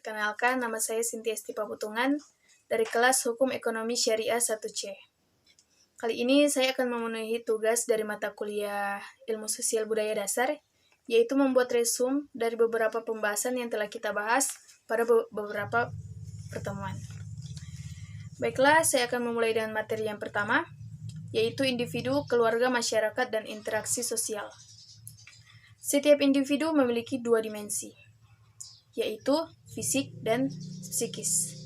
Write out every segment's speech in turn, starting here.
Perkenalkan, nama saya Cynthia Estipa Butungan dari kelas Hukum Ekonomi Syariah 1C. Kali ini saya akan memenuhi tugas dari mata kuliah Ilmu Sosial Budaya Dasar, yaitu membuat resume dari beberapa pembahasan yang telah kita bahas pada beberapa pertemuan. Baiklah, saya akan memulai dengan materi yang pertama, yaitu individu, keluarga, masyarakat, dan interaksi sosial. Setiap individu memiliki dua dimensi, yaitu fisik dan psikis.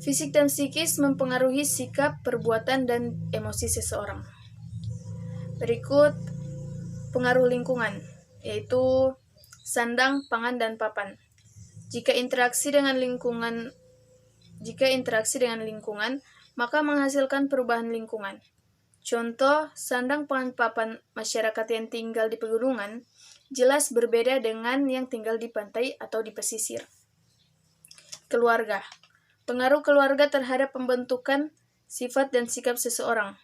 Fisik dan psikis mempengaruhi sikap, perbuatan, dan emosi seseorang. Berikut pengaruh lingkungan, yaitu sandang, pangan, dan papan. Jika interaksi dengan lingkungan, maka menghasilkan perubahan lingkungan. Contoh, sandang, pangan, papan masyarakat yang tinggal di pegunungan jelas berbeda dengan yang tinggal di pantai atau di pesisir. Keluarga. Pengaruh keluarga terhadap pembentukan sifat dan sikap seseorang,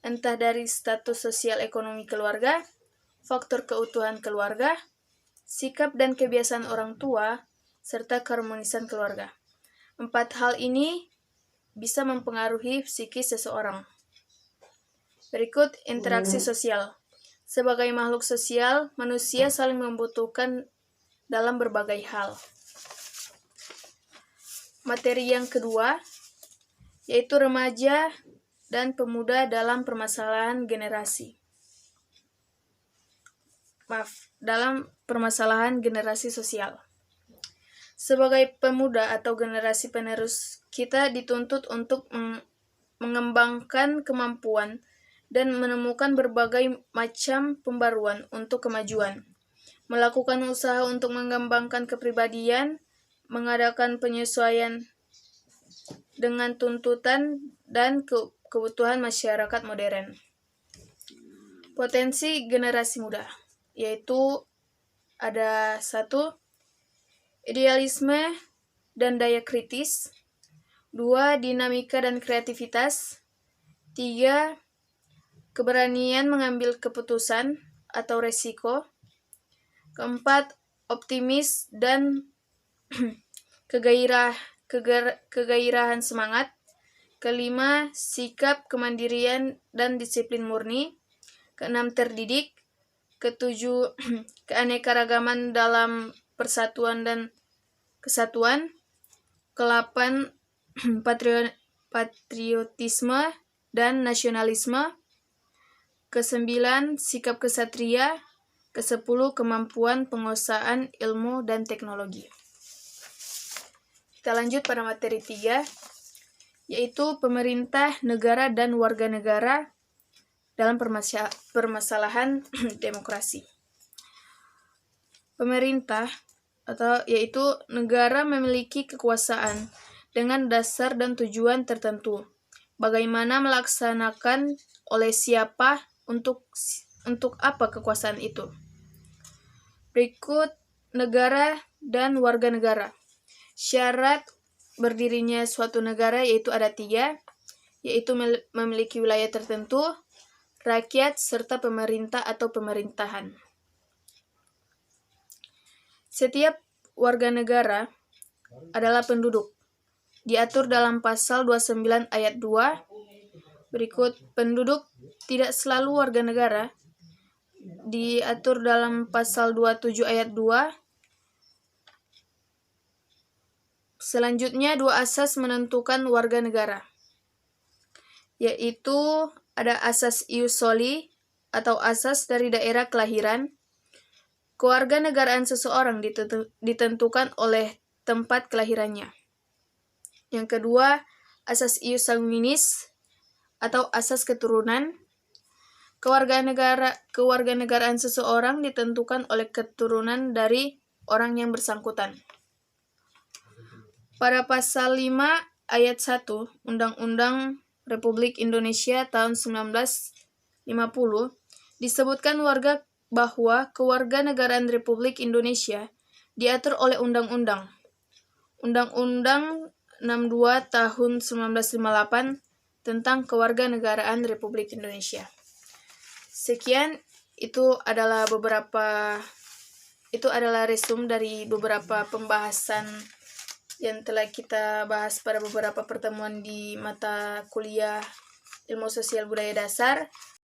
entah dari status sosial ekonomi keluarga, faktor keutuhan keluarga, sikap dan kebiasaan orang tua, serta keharmonisan keluarga. 4 hal ini bisa mempengaruhi psikis seseorang. Berikut interaksi sosial. Sebagai makhluk sosial, manusia saling membutuhkan dalam berbagai hal. Materi yang kedua, yaitu remaja dan pemuda dalam permasalahan generasi sosial. Sebagai pemuda atau generasi penerus, kita dituntut untuk mengembangkan kemampuan dan menemukan berbagai macam pembaruan untuk kemajuan, melakukan usaha untuk mengembangkan kepribadian, mengadakan penyesuaian dengan tuntutan dan kebutuhan masyarakat modern. Potensi generasi muda, yaitu ada 1. Idealisme dan daya kritis. 2. Dinamika dan kreativitas. 3. Keberanian mengambil keputusan atau resiko. 4. Optimis dan kegairahan semangat. 5. Sikap, kemandirian, dan disiplin murni. 6. Terdidik. 7. Keanekaragaman dalam persatuan dan kesatuan. 8. Patriotisme dan nasionalisme. 9. Sikap kesatria. 10. Kemampuan penguasaan ilmu dan teknologi. Kita lanjut pada materi 3, yaitu pemerintah, negara, dan warga negara dalam permasalahan demokrasi. Pemerintah yaitu negara memiliki kekuasaan dengan dasar dan tujuan tertentu. Bagaimana melaksanakan oleh siapa, untuk apa kekuasaan itu. Berikut negara dan warga negara. Syarat berdirinya suatu negara yaitu ada 3, yaitu memiliki wilayah tertentu, rakyat, serta pemerintah atau pemerintahan. Setiap warga negara adalah penduduk. Diatur dalam pasal 29 ayat 2. Berikut penduduk tidak selalu warga negara. Diatur dalam pasal 27 ayat 2. Selanjutnya 2 asas menentukan warga negara, yaitu ada asas ius soli atau asas dari daerah kelahiran. Kewarganegaraan seseorang ditentukan oleh tempat kelahirannya. Yang kedua, asas ius sanguinis atau asas keturunan. Kewarganegaraan seseorang ditentukan oleh keturunan dari orang yang bersangkutan. Pada pasal 5 ayat 1 Undang-Undang Republik Indonesia tahun 1950 disebutkan bahwa kewarganegaraan Republik Indonesia diatur oleh Undang-Undang 62 tahun 1958 tentang kewarganegaraan Republik Indonesia. Sekian, itu adalah beberapa itu adalah resume dari beberapa pembahasan yang telah kita bahas pada beberapa pertemuan di mata kuliah Ilmu Sosial Budaya Dasar.